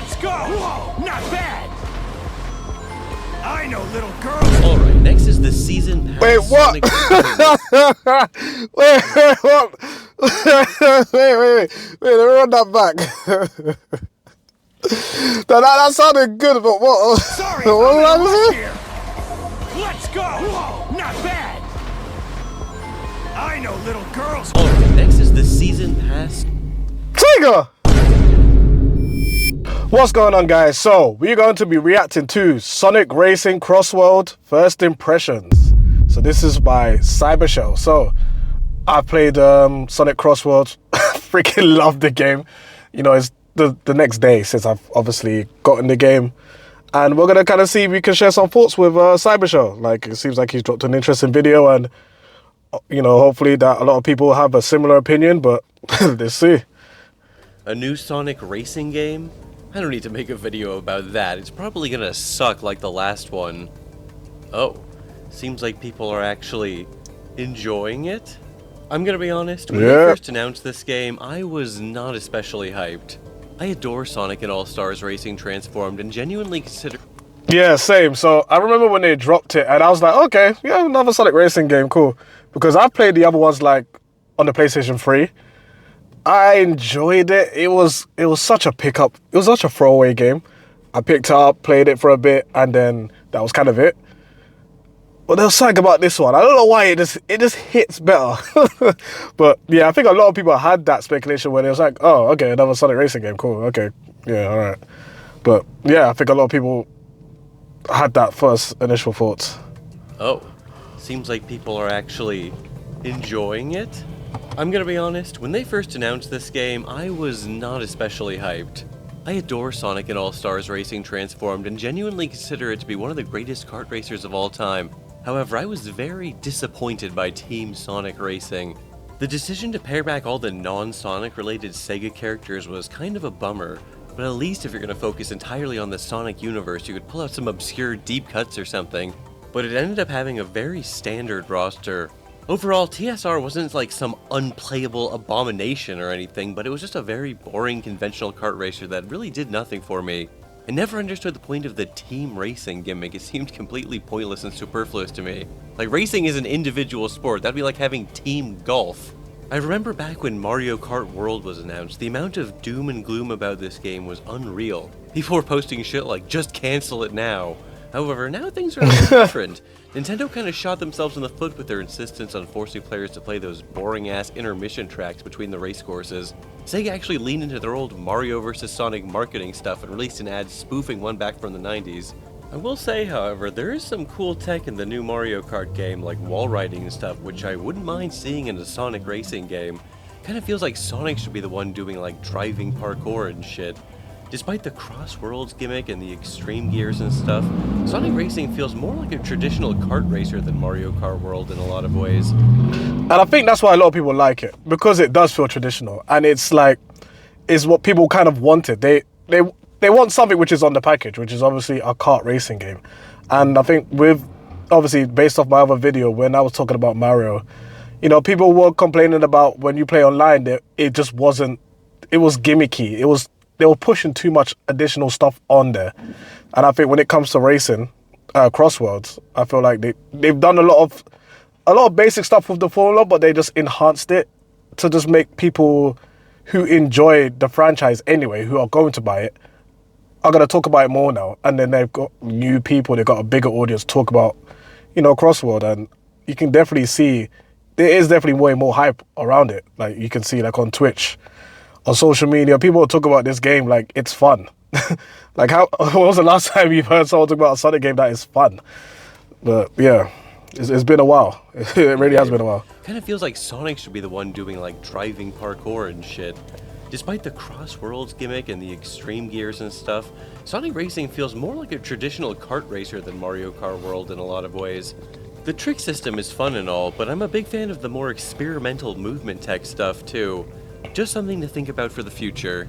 Let's go! Whoa, not bad! I know little girls! Alright, next is the season pass. Wait, what? Wait, what? Wait, let me run that back. that sounded good, but what? Sorry, What was I'm I in saying? here. Let's go! Whoa, not bad! I know little girls! Alright, next is the season pass. SEGA! What's going on, guys? So we're going to be reacting to Sonic Racing Crossworld First Impressions. So this is by Cybershell. So I played Sonic Crossworld. Freaking loved the game. You know, it's the next day since I've obviously gotten the game, and we're gonna kind of see if we can share some thoughts with Cybershell. Like, it seems like he's dropped an interesting video, and you know, hopefully that a lot of people have a similar opinion. But let's see. A new Sonic racing game? I don't need to make a video about that. It's probably gonna suck like the last one. Oh, seems like people are actually enjoying it. I'm gonna be honest, when they first announced this game, I was not especially hyped. I adore Sonic and All-Stars Racing Transformed and genuinely consider... Yeah, same. So I remember when they dropped it and I was like, okay, yeah, another Sonic racing game, cool. Because I've played the other ones like on the PlayStation 3. I enjoyed it. It was such a pickup. It was such a throwaway game. I picked it up, played it for a bit, and then that was kind of it. But there was something about this one. I don't know why it just hits better. But yeah, I think a lot of people had that speculation when it was like, oh, okay, another Sonic racing game, cool, okay, yeah, all right. But yeah, I think a lot of people had that first initial thoughts. Oh, seems like people are actually enjoying it. I'm gonna be honest, when they first announced this game, I was not especially hyped. I adore Sonic and All-Stars Racing Transformed and genuinely consider it to be one of the greatest kart racers of all time. However, I was very disappointed by Team Sonic Racing. The decision to pare back all the non-Sonic related SEGA characters was kind of a bummer, but at least if you're gonna focus entirely on the Sonic universe, you could pull out some obscure deep cuts or something. But it ended up having a very standard roster. Overall, TSR wasn't like some unplayable abomination or anything, but it was just a very boring conventional kart racer that really did nothing for me. I never understood the point of the team racing gimmick. It seemed completely pointless and superfluous to me. Like, racing is an individual sport. That'd be like having team golf. I remember back when Mario Kart World was announced, the amount of doom and gloom about this game was unreal. People were posting shit like, just cancel it now. However, now things are a little different. Nintendo kind of shot themselves in the foot with their insistence on forcing players to play those boring-ass intermission tracks between the race courses. SEGA actually leaned into their old Mario vs. Sonic marketing stuff and released an ad spoofing one back from the 90s. I will say, however, there is some cool tech in the new Mario Kart game, like wall riding and stuff, which I wouldn't mind seeing in a Sonic racing game. Kinda feels like Sonic should be the one doing like driving parkour and shit. Despite the Cross Worlds gimmick and the extreme gears and stuff, Sonic Racing feels more like a traditional kart racer than Mario Kart World in a lot of ways. And I think that's why a lot of people like it, because it does feel traditional, and it's like, is what people kind of wanted. They want something which is on the package, which is obviously a kart racing game. And I think with, obviously based off my other video when I was talking about Mario, you know, people were complaining about when you play online that it just wasn't, it was gimmicky. They were pushing too much additional stuff on there. And I think when it comes to racing, Crossworlds, I feel like they've done a lot of basic stuff with the formula, but they just enhanced it to just make people who enjoy the franchise anyway, who are going to buy it, are going to talk about it more now. And then they've got new people, they've got a bigger audience to talk about, you know, Crossworld. And you can definitely see, there is definitely way more hype around it. Like, you can see, like, on Twitch, on social media, people talk about this game like it's fun. Like, when was the last time you've heard someone talk about a Sonic game that is fun? But yeah, it's been a while. It really has been a while. Kind of feels like Sonic should be the one doing like driving parkour and shit. Despite the Cross Worlds gimmick and the extreme gears and stuff, Sonic Racing feels more like a traditional kart racer than Mario Kart World in a lot of ways. The trick system is fun and all, but I'm a big fan of the more experimental movement tech stuff too. Just something to think about for the future.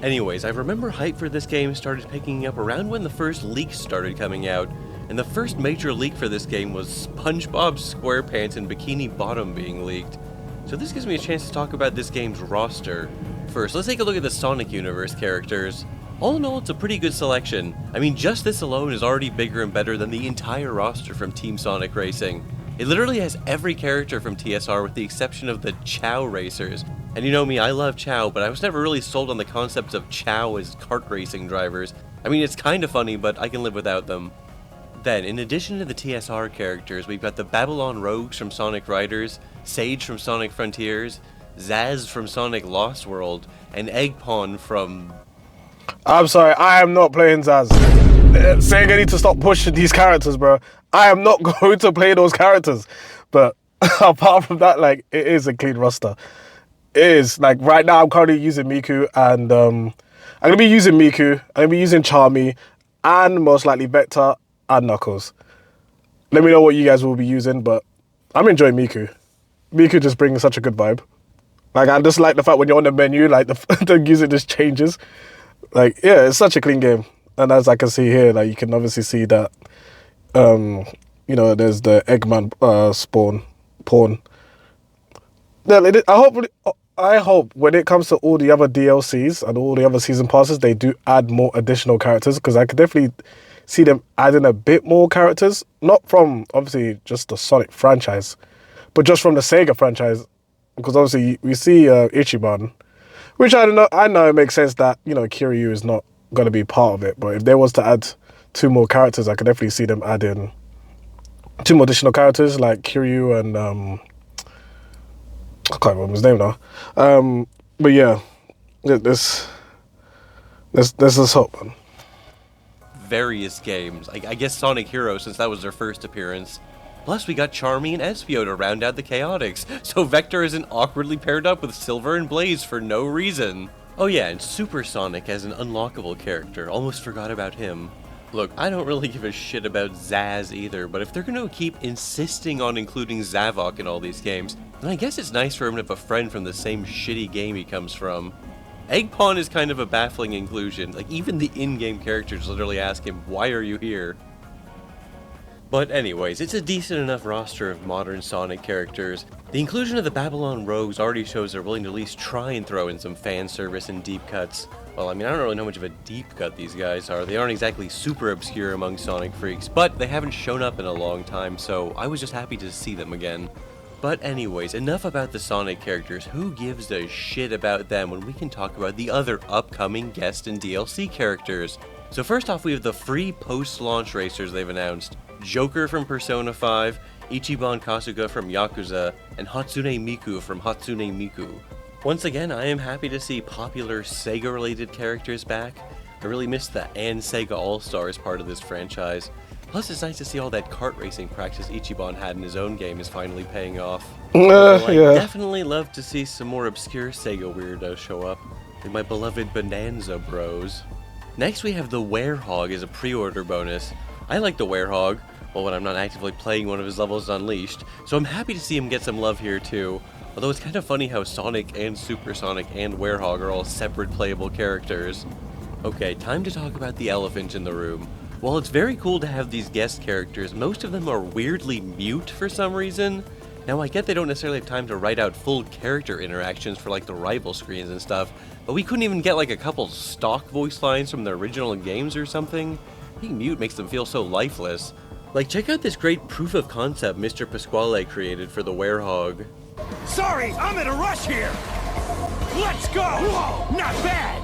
Anyways, I remember hype for this game started picking up around when the first leaks started coming out, and the first major leak for this game was SpongeBob SquarePants and Bikini Bottom being leaked. So this gives me a chance to talk about this game's roster. First, let's take a look at the Sonic Universe characters. All in all, it's a pretty good selection. I mean, just this alone is already bigger and better than the entire roster from Team Sonic Racing. It literally has every character from TSR with the exception of the Chow racers. And you know me, I love Chow, but I was never really sold on the concept of Chow as kart racing drivers. I mean, it's kinda funny, but I can live without them. Then, in addition to the TSR characters, we've got the Babylon Rogues from Sonic Riders, Sage from Sonic Frontiers, Zaz from Sonic Lost World, and Eggpon from... I'm sorry, I am not playing Zaz. Sega need to stop pushing these characters, bro. I am not going to play those characters. But apart from that, like, it is a clean roster. It is. Like, right now, I'm currently using Miku, and I'm going to be using Miku, I'm going to be using Charmy, and most likely Vector and Knuckles. Let me know what you guys will be using, but I'm enjoying Miku. Miku just brings such a good vibe. Like, I just like the fact when you're on the menu, like, the music just changes. Like, yeah, it's such a clean game. And as I can see here, like, you can obviously see that, you know, there's the Eggman pawn. Yeah, I hope when it comes to all the other DLCs and all the other season passes, they do add more additional characters, because I could definitely see them adding a bit more characters, not from obviously just the Sonic franchise, but just from the Sega franchise, because obviously we see Ichiban, which I know it makes sense that, you know, Kiryu is not going to be part of it, but if there was to add 2 more characters, I could definitely see them adding 2 more additional characters like Kiryu and I can't remember his name now. But yeah, there's this hope, man. various games. I guess Sonic Heroes, since that was their first appearance. Plus, we got Charmy and Espio to round out the Chaotix, so Vector isn't awkwardly paired up with Silver and Blaze for no reason. Oh yeah, and Super Sonic as an unlockable character, almost forgot about him. Look, I don't really give a shit about Zaz either, but if they're gonna keep insisting on including Zavok in all these games, then I guess it's nice for him to have a friend from the same shitty game he comes from. Eggpon is kind of a baffling inclusion, like even the in-game characters literally ask him, why are you here? But anyways, it's a decent enough roster of modern Sonic characters. The inclusion of the Babylon Rogues already shows they're willing to at least try and throw in some fan service and deep cuts. Well, I mean, I don't really know how much of a deep cut these guys are. They aren't exactly super obscure among Sonic freaks, but they haven't shown up in a long time, so I was just happy to see them again. But anyways, enough about the Sonic characters. Who gives a shit about them when we can talk about the other upcoming guest and DLC characters? So first off, we have the free post-launch racers they've announced. Joker from Persona 5, Ichiban Kasuga from Yakuza, and Hatsune Miku from Hatsune Miku. Once again, I am happy to see popular Sega-related characters back. I really missed the and Sega All-Stars part of this franchise. Plus, it's nice to see all that kart racing practice Ichiban had in his own game is finally paying off. I definitely love to see some more obscure Sega weirdos show up, like my beloved Bonanza Bros. Next, we have the Werehog as a pre-order bonus. I like the Werehog, well, when I'm not actively playing one of his levels Unleashed, so I'm happy to see him get some love here too. Although it's kind of funny how Sonic and Super Sonic and Werehog are all separate playable characters. Okay, time to talk about the elephant in the room. While it's very cool to have these guest characters, most of them are weirdly mute for some reason. Now I get they don't necessarily have time to write out full character interactions for like the rival screens and stuff, but we couldn't even get like a couple stock voice lines from the original games or something? Being mute makes them feel so lifeless. Like, check out this great proof of concept Mr. Pasquale created for the Werehog. Sorry, I'm in a rush here! Let's go! Whoa, not bad!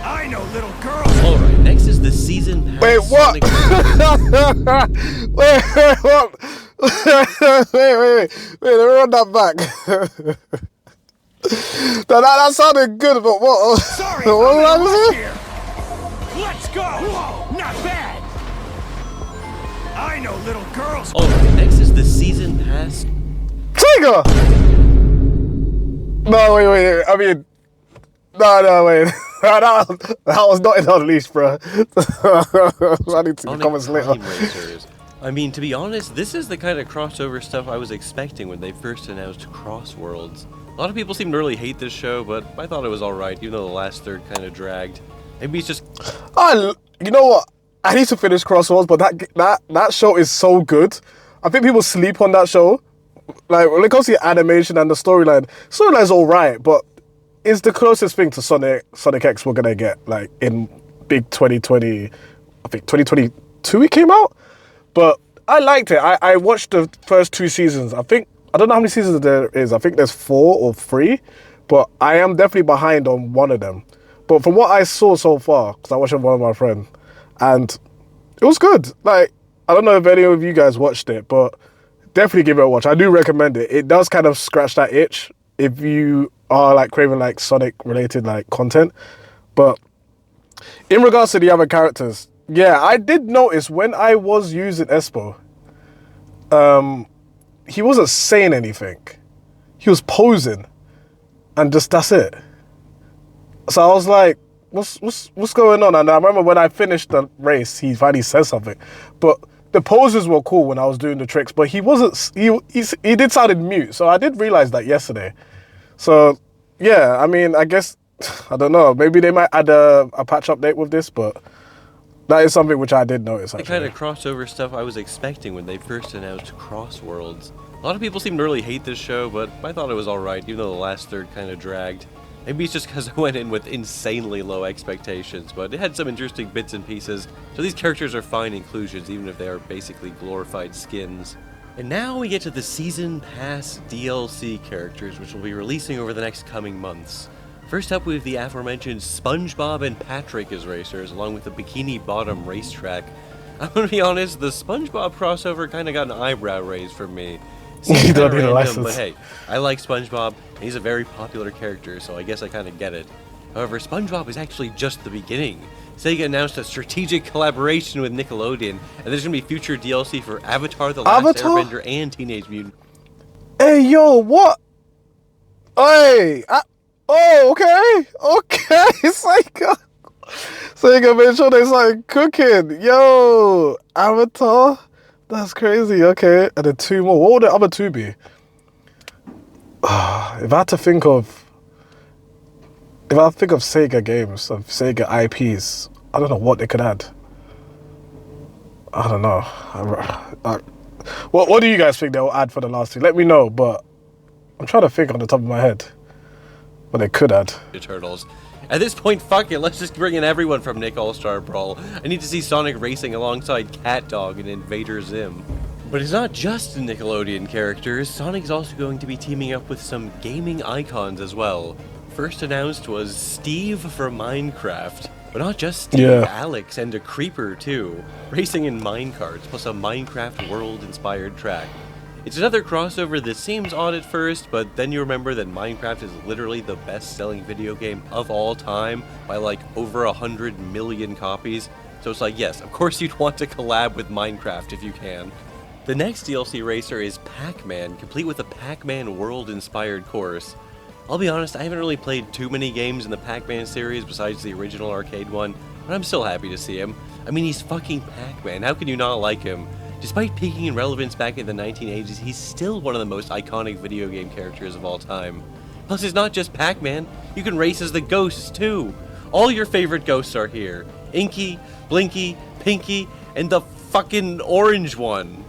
I know, little girl! Alright, next is the Season Pass. Wait, what? Wait, let me run that back. that sounded good, but what? Sorry, what I'm in a rush say? here! Let's go! Whoa, not bad! I know, little girls! Alright, next is the Season Pass. Sega! No, wait. I mean, no, wait. that was not in Unleashed, bro. I need to comments later. Racers. I mean, to be honest, this is the kind of crossover stuff I was expecting when they first announced Cross Worlds. A lot of people seem to really hate this show, but I thought it was alright, even though the last third kind of dragged. Maybe it's just... You know what? I need to finish Cross Worlds, but that show is so good. I think people sleep on that show. Like, when it comes to the animation and the storyline, storyline's alright, but is the closest thing to Sonic X we're gonna get, like in big 2020. I think 2022 it came out, but I liked it. I watched the first 2 seasons. I don't know how many seasons there is. I think there's 4 or 3, but I am definitely behind on one of them. But from what I saw so far, because I watched it with one of my friends, and it was good. Like, I don't know if any of you guys watched it, but definitely give it a watch. I do recommend it. It does kind of scratch that itch if you are like craving like Sonic related like content. But in regards to the other characters, yeah, I did notice when I was using Espo, he wasn't saying anything. He was posing, and just that's it. So I was like, what's going on? And I remember when I finished the race, he finally said something. But the poses were cool when I was doing the tricks, but he wasn't. He did sound in mute, so I did realize that yesterday. So yeah, I mean, I guess I don't know. Maybe they might add a patch update with this, but that is something which I did notice. The kind of crossover stuff I was expecting when they first announced Cross Worlds. A lot of people seem to really hate this show, but I thought it was alright, even though the last third kind of dragged. Maybe it's just because I went in with insanely low expectations, but it had some interesting bits and pieces, so these characters are fine inclusions, even if they are basically glorified skins. And now we get to the Season Pass DLC characters, which will be releasing over the next coming months. First up, we have the aforementioned SpongeBob and Patrick as racers, along with the Bikini Bottom racetrack. I'm gonna be honest, the SpongeBob crossover kind of got an eyebrow raise from me. You don't need a license. But hey, I like SpongeBob, and he's a very popular character, so I guess I kind of get it. However, SpongeBob is actually just the beginning. Sega announced a strategic collaboration with Nickelodeon, and there's going to be future DLC for Avatar: The Last Airbender and Teenage Mutant. Hey, yo, what? Hey, okay, Sega made sure they started cooking. Yo, Avatar. That's crazy. Okay, and then 2 more. What would the other 2 be? If I had to think of Sega games, of Sega IPs, I don't know what they could add. I don't know. What do you guys think they'll add for the last 2? Let me know, but I'm trying to think on the top of my head what they could add. The Turtles. At this point, fuck it, let's just bring in everyone from Nick All-Star Brawl. I need to see Sonic racing alongside Cat Dog and Invader Zim. But it's not just the Nickelodeon characters, Sonic's also going to be teaming up with some gaming icons as well. First announced was Steve from Minecraft. But not just Steve, yeah. Alex and a Creeper too. Racing in minecarts, plus a Minecraft world-inspired track. It's another crossover that seems odd at first, but then you remember that Minecraft is literally the best-selling video game of all time by like over 100 million copies. So it's like, yes, of course you'd want to collab with Minecraft if you can. The next DLC racer is Pac-Man, complete with a Pac-Man world-inspired course. I'll be honest, I haven't really played too many games in the Pac-Man series besides the original arcade one, but I'm still happy to see him. I mean, he's fucking Pac-Man, how can you not like him? Despite peaking in relevance back in the 1980s, he's still one of the most iconic video game characters of all time. Plus, it's not just Pac-Man, you can race as the ghosts too. All your favorite ghosts are here. Inky, Blinky, Pinky, and the fucking orange one.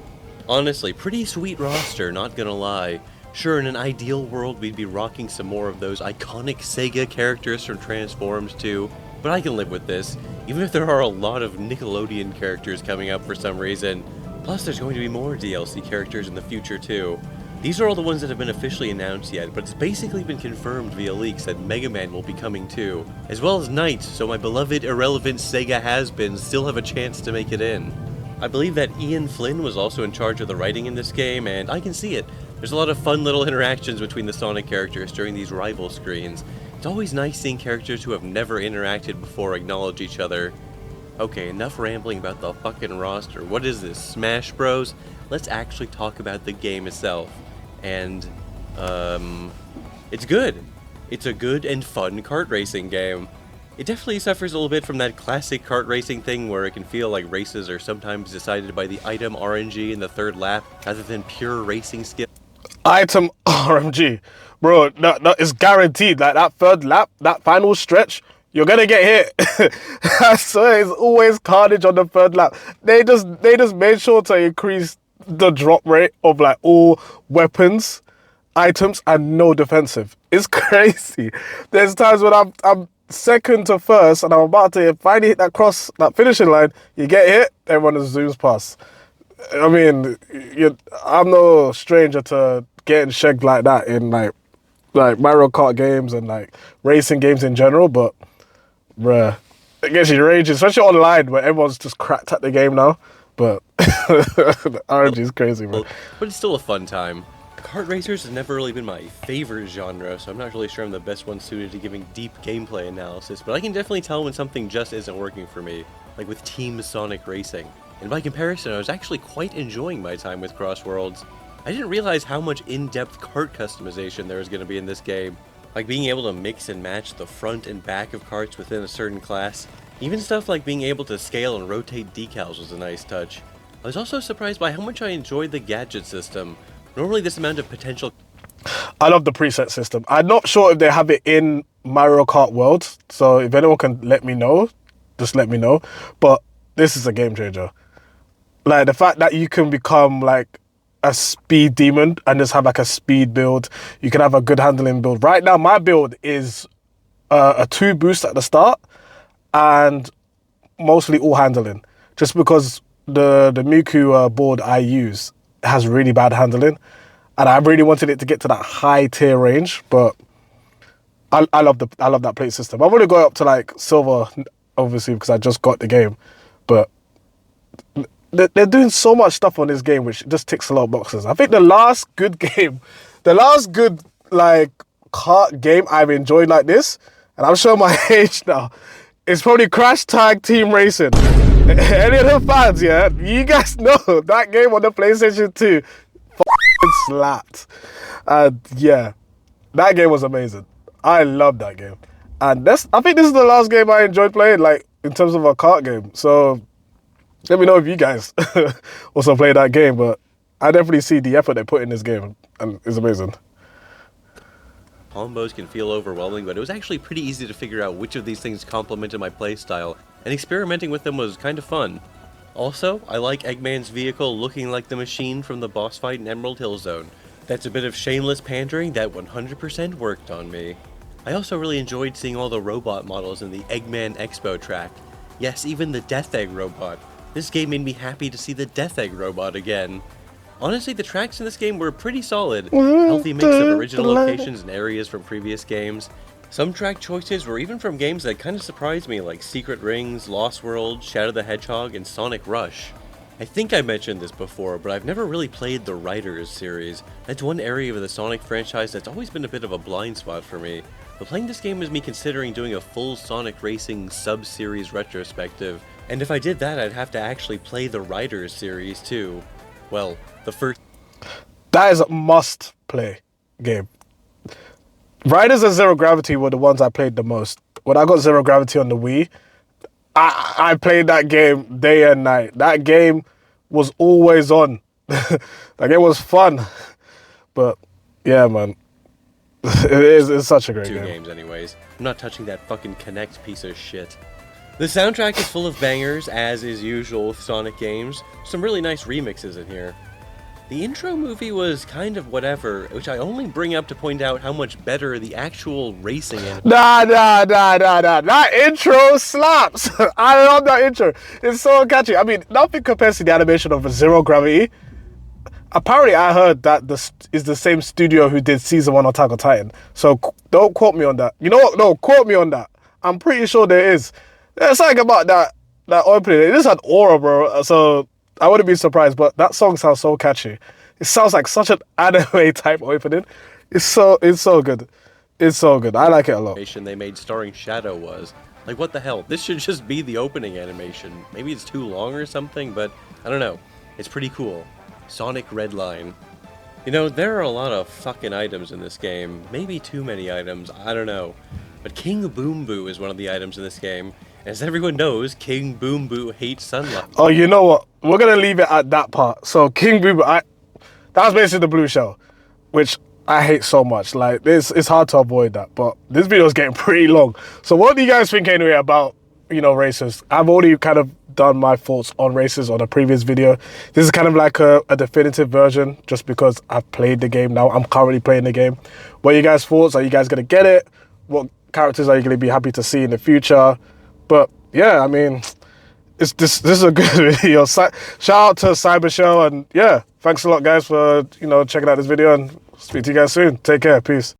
Honestly, pretty sweet roster, not gonna lie. Sure, in an ideal world, we'd be rocking some more of those iconic Sega characters from Transforms too, but I can live with this, even if there are a lot of Nickelodeon characters coming up for some reason. Plus, there's going to be more DLC characters in the future too. These are all the ones that have been officially announced yet, but it's basically been confirmed via leaks that Mega Man will be coming too, as well as Knight, so my beloved irrelevant Sega has-beens still have a chance to make it in. I believe that Ian Flynn was also in charge of the writing in this game, and I can see it. There's a lot of fun little interactions between the Sonic characters during these rival screens. It's always nice seeing characters who have never interacted before acknowledge each other. Okay, enough rambling about the fucking roster. What is this, Smash Bros? Let's actually talk about the game itself. And, it's good. It's a good and fun kart racing game. It definitely suffers a little bit from that classic kart racing thing where it can feel like races are sometimes decided by the item RNG in the third lap rather than pure racing skill. Item RMG. Bro, that is guaranteed. Like that third lap, that final stretch, you're gonna get hit. I swear, it's always carnage on the third lap. They just made sure to increase the drop rate of like all weapons items and no defensive. It's crazy. There's times when I'm second to first and I'm about to finally hit that finishing line. You get hit, everyone just zooms past. I mean, I'm no stranger to getting shagged like that in like Mario Kart games and like racing games in general, but bruh, it gets you raging, especially online where everyone's just cracked at the game now. But the RNG is crazy, bro. But it's still a fun time. Kart racers has never really been my favorite genre, so I'm not really sure I'm the best one suited to giving deep gameplay analysis, but I can definitely tell when something just isn't working for me, like with Team Sonic Racing. And by comparison, I was actually quite enjoying my time with Cross Worlds. I didn't realize how much in-depth kart customization there was going to be in this game, like being able to mix and match the front and back of karts within a certain class. Even stuff like being able to scale and rotate decals was a nice touch. I was also surprised by how much I enjoyed the gadget system. Normally this amount of potential... I love the preset system. I'm not sure if they have it in Mario Kart World, so if anyone can let me know, just let me know. But this is a game changer. Like, the fact that you can become, like, a speed demon and just have, like, a speed build. You can have a good handling build. Right now, my build is a 2 boost at the start and mostly all handling. Just because the Miku board I use has really bad handling. And I really wanted it to get to that high tier range, but I love that plate system. I've only got up to, like, silver, obviously, because I just got the game. But... they're doing so much stuff on this game which just ticks a lot of boxes. I think the last good like kart game I've enjoyed like this, and I'm showing my age now, is probably Crash Tag Team Racing. Any of the fans, yeah, you guys know that game on the PlayStation 2 slapped. And yeah, that game was amazing. I love that game. And I think this is the last game I enjoyed playing, like, in terms of a kart game. So let me know if you guys also play that game, but I definitely see the effort they put in this game, and it's amazing. Combos can feel overwhelming, but it was actually pretty easy to figure out which of these things complemented my playstyle, and experimenting with them was kind of fun. Also, I like Eggman's vehicle looking like the machine from the boss fight in Emerald Hill Zone. That's a bit of shameless pandering that 100% worked on me. I also really enjoyed seeing all the robot models in the Eggman Expo track. Yes, even the Death Egg robot. This game made me happy to see the Death Egg robot again. Honestly, the tracks in this game were pretty solid. Healthy mix of original locations and areas from previous games. Some track choices were even from games that kind of surprised me, like Secret Rings, Lost World, Shadow the Hedgehog, and Sonic Rush. I think I mentioned this before, but I've never really played the Riders series. That's one area of the Sonic franchise that's always been a bit of a blind spot for me. But playing this game was me considering doing a full Sonic Racing sub-series retrospective. And if I did that, I'd have to actually play the Riders series too. Well, the first... That is a must-play game. Riders and Zero Gravity were the ones I played the most. When I got Zero Gravity on the Wii, I played that game day and night. That game was always on. That game was fun. But, yeah, man. It's such a great game. Two games anyways. I'm not touching that fucking Kinect piece of shit. The soundtrack is full of bangers, as is usual with Sonic games. Some really nice remixes in here. The intro movie was kind of whatever, which I only bring up to point out how much better the actual racing animation. Nah. That intro slaps. I love that intro. It's so catchy. I mean, nothing compares to the animation of Zero Gravity. Apparently, I heard that this is the same studio who did Season 1 Attack on Titan. So don't quote me on that. You know what? No, quote me on that. I'm pretty sure there is. There's something about that opening. It just had aura, bro. So I wouldn't be surprised, but that song sounds so catchy. It sounds like such an anime type opening. It's so good. It's so good. I like it a lot. Animation they made starring Shadow was. Like, what the hell? This should just be the opening animation. Maybe it's too long or something, but I don't know. It's pretty cool. Sonic Redline. You know, there are a lot of fucking items in this game. Maybe too many items, I don't know. But King Boom Boo is one of the items in this game. As everyone knows, King Boom Boo hates sunlight. Oh, you know what? We're going to leave it at that part. So King Boom Boo, that was basically the blue shell, which I hate so much. Like, it's hard to avoid that. But this video is getting pretty long. So what do you guys think anyway about races. I've already kind of done my thoughts on races on a previous video. This is kind of like a definitive version, just because I've played the game now. I'm currently playing the game. What are you guys' thoughts? Are you guys going to get it? What characters are you going to be happy to see in the future? But yeah, I mean, this is a good video. Shout out to Cybershell, and yeah, thanks a lot, guys, for checking out this video, and speak to you guys soon. Take care. Peace.